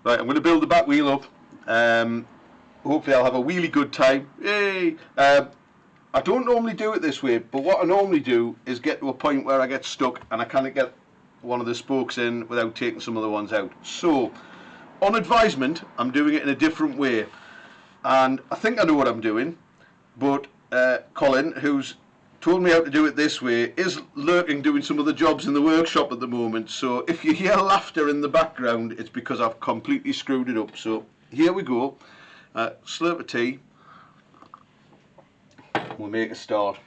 Right, I'm going to build the back wheel up. Hopefully I'll have a really good time. Yay! I don't normally do it this way, but what I normally do is get to a point where I get stuck and I can't get one of the spokes in without taking some other ones out. So, on advisement, I'm doing it in a different way. And I think I know what I'm doing, but Colin, who's told me how to do it this way, is lurking doing some of the jobs in the workshop at the moment. So if you hear laughter in the background, it's because I've completely screwed it up. So here we go. Slurp of tea. We'll make a start.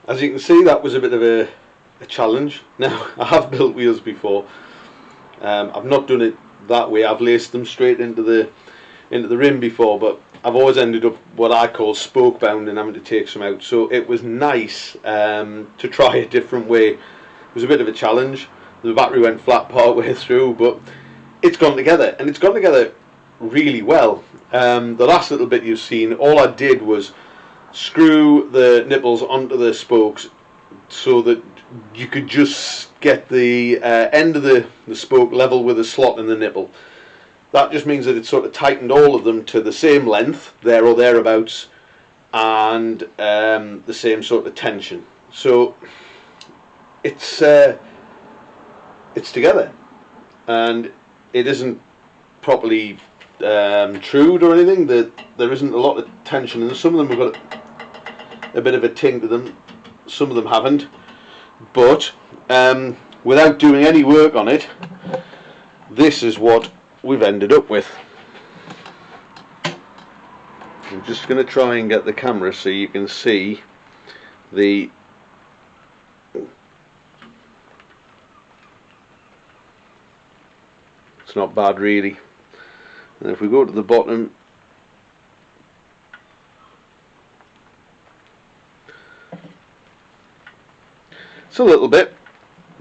As you can see, that was a bit of a challenge. Now, I have built wheels before. I've not done it that way. I've laced them straight into the rim before, but I've always ended up what I call spoke bound and having to take some out. So it was nice to try a different way. It was a bit of a challenge. The battery went flat part way through, but it's gone together, and it's gone together really well. The last little bit you've seen, all I did was screw the nipples onto the spokes so that you could just get the end of the spoke level with the slot in the nipple. That just means that it sort of tightened all of them to the same length, there or thereabouts, and the same sort of tension. So it's together, and it isn't properly trued or anything. That there isn't a lot of tension, and some of them have got a bit of a ting to them. Some of them haven't. But without doing any work on it, this is what we've ended up with. I'm just going to try and get the camera so you can see the it's not bad really. And if we go to the bottom, it's a little bit,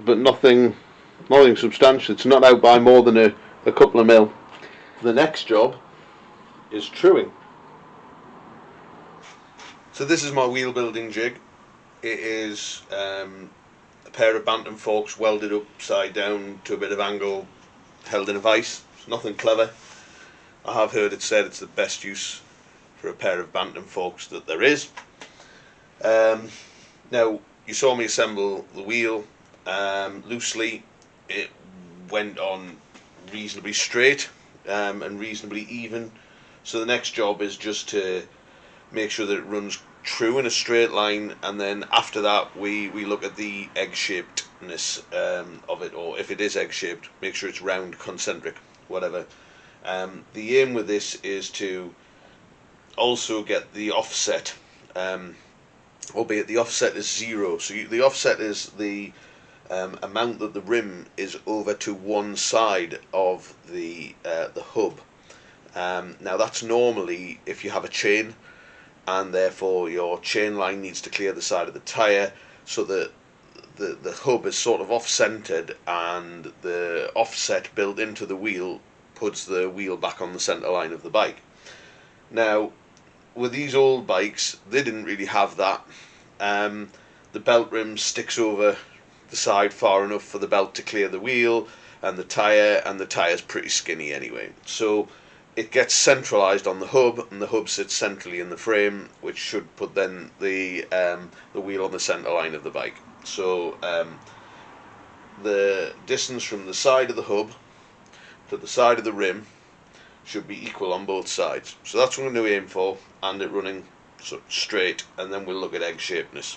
but nothing substantial. It's not out by more than a couple of mil. The next job is truing. So this is my wheel building jig. It is a pair of bantam forks welded upside down to a bit of angle, held in a vise. It's nothing clever. I have heard it said it's the best use for a pair of bantam forks that there is. Now, you saw me assemble the wheel loosely. It went on reasonably straight and reasonably even. So the next job is just to make sure that it runs true in a straight line, and then after that we look at the egg-shapedness of it, or if it is egg-shaped, make sure it's round, concentric, whatever. The aim with this is to also get the offset, albeit the offset is 0. So the offset is the amount that the rim is over to one side of the hub. Now that's normally if you have a chain, and therefore your chain line needs to clear the side of the tyre, so that the hub is sort of off-centered, and the offset built into the wheel puts the wheel back on the centre line of the bike. Now, with these old bikes, they didn't really have that. The belt rim sticks over the side far enough for the belt to clear the wheel and the tyre's pretty skinny anyway. So it gets centralised on the hub, and the hub sits centrally in the frame, which should put then the wheel on the centre line of the bike. So the distance from the side of the hub to the side of the rim should be equal on both sides. So that's what I'm going to aim for, and it running sort of straight, and then we'll look at egg shapedness.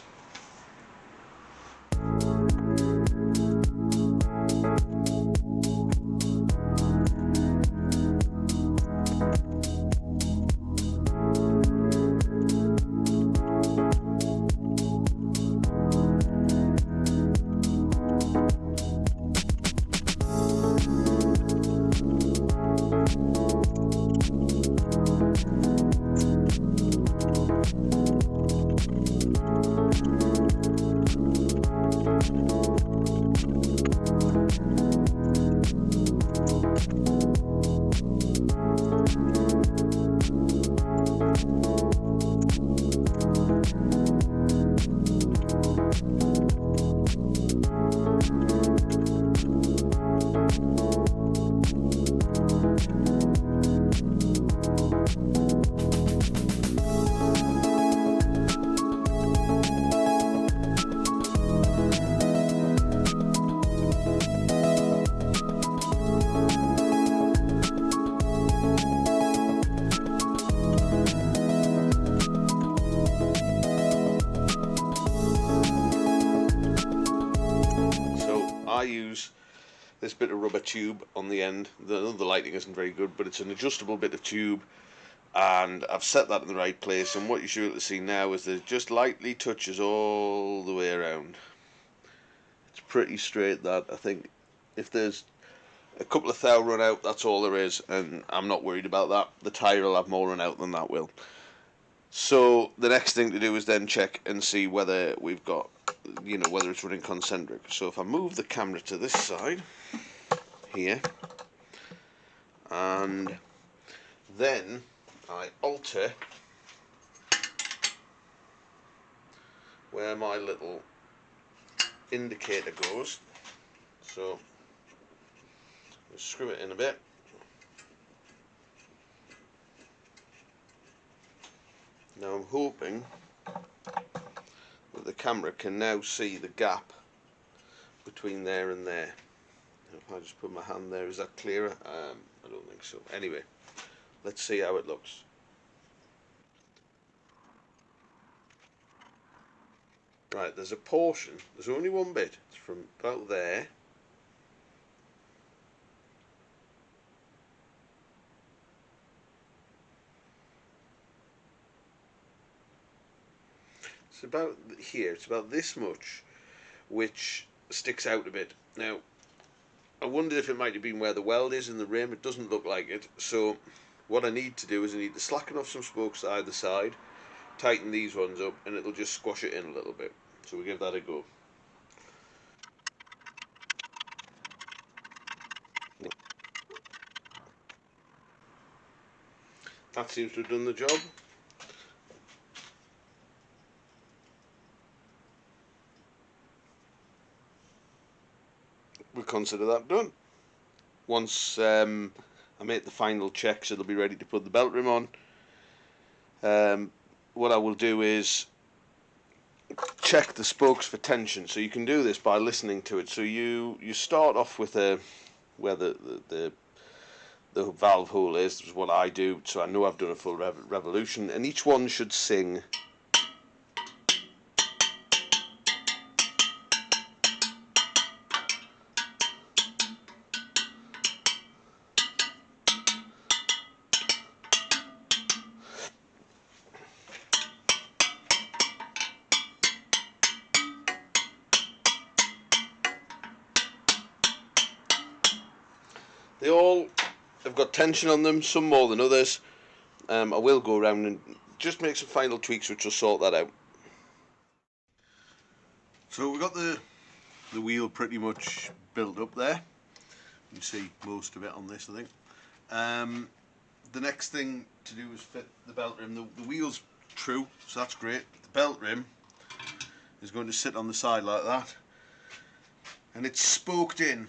I use this bit of rubber tube on the end. The lighting isn't very good, but it's an adjustable bit of tube, and I've set that in the right place, and what you should be able to see now is that it just lightly touches all the way around. It's pretty straight. That, I think, if there's a couple of thou run out, that's all there is, and I'm not worried about that. The tyre will have more run out than that will. So the next thing to do is then check and see whether we've got, whether it's running concentric. So if I move the camera to this side here, and then I alter where my little indicator goes, so I'll screw it in a bit. Now I'm hoping that the camera can now see the gap between there and there. If I just put my hand there, is that clearer? I don't think so. Anyway, let's see how it looks. Right, there's a portion, there's only one bit, it's from about there. It's about here, it's about this much, which sticks out a bit. Now, I wondered if it might have been where the weld is in the rim. It doesn't look like it. So what I need to do is I need to slacken off some spokes either side, tighten these ones up, and it'll just squash it in a little bit. So we'll give that a go. That seems to have done the job. We'll consider that done. Once I make the final checks, it'll be ready to put the belt rim on. What I will do is check the spokes for tension. So you can do this by listening to it. So you start off with where the valve hole is. This is what I do, so I know I've done a full revolution, and each one should sing. They all have got tension on them, some more than others. I will go around and just make some final tweaks which will sort that out. So we've got the wheel pretty much built up there. You can see most of it on this, I think. The next thing to do is fit the belt rim. The wheel's true, so that's great. The belt rim is going to sit on the side like that, and it's spoked in.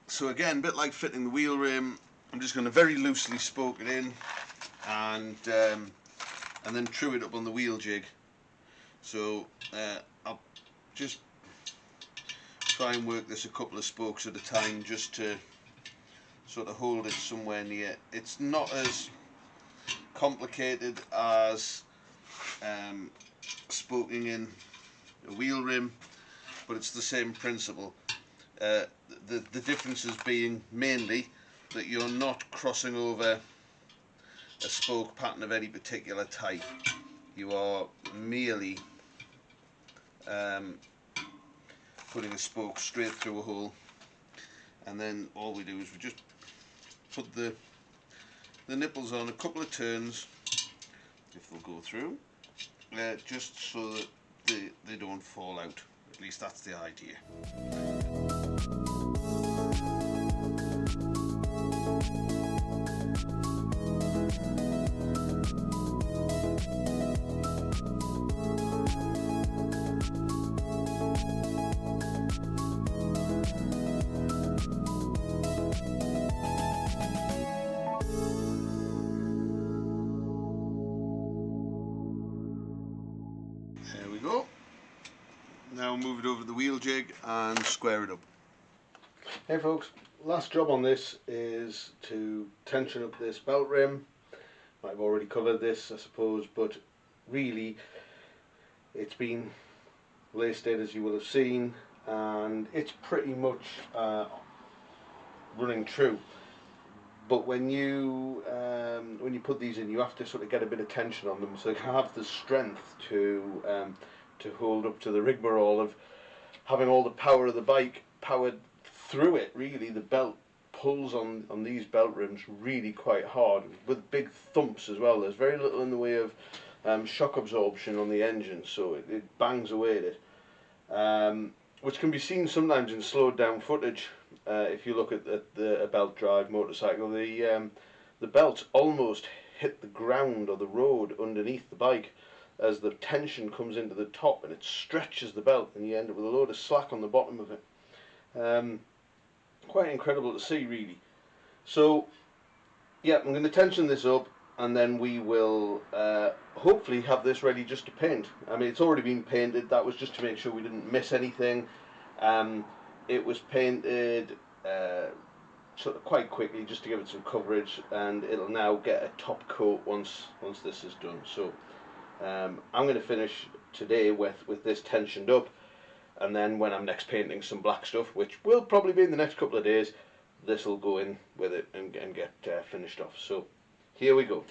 So again, a bit like fitting the wheel rim, I'm just going to very loosely spoke it in, and then true it up on the wheel jig. So I'll just try and work this a couple of spokes at a time, just to sort of hold it somewhere near. It's not as complicated as spoking in a wheel rim, but it's the same principle. The differences being mainly that you're not crossing over a spoke pattern of any particular type. You are merely putting a spoke straight through a hole, and then all we do is we just put the nipples on a couple of turns, if they'll go through, just so that they don't fall out. At least that's the idea. There we go. Now move it over the wheel jig and square it up. Hey folks, last job on this is to tension up this belt rim. I've already covered this, I suppose, but really it's been laced as you will have seen, and it's pretty much running true. But when you put these in, you have to sort of get a bit of tension on them, so you have the strength to hold up to the rigmarole of having all the power of the bike powered through it. Really, the belt pulls on these belt rims really quite hard, with big thumps as well. There's very little in the way of shock absorption on the engine, so it bangs away at it, which can be seen sometimes in slowed down footage. If you look at a belt drive motorcycle, the belts almost hit the ground or the road underneath the bike as the tension comes into the top, and it stretches the belt, and you end up with a load of slack on the bottom of it. Quite incredible to see, really. So yeah, I'm going to tension this up, and then we will hopefully have this ready just to paint. I mean, it's already been painted. That was just to make sure we didn't miss anything. it was painted sort of quite quickly just to give it some coverage, and it'll now get a top coat once this is done. So I'm going to finish today with this tensioned up, and then when I'm next painting some black stuff, which will probably be in the next couple of days, this will go in with it and get finished off. So here we go.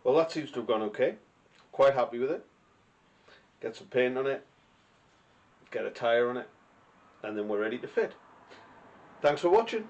Well, that seems to have gone okay. Quite happy with it. Get some paint on it, get a tyre on it, and then we're ready to fit. Thanks for watching.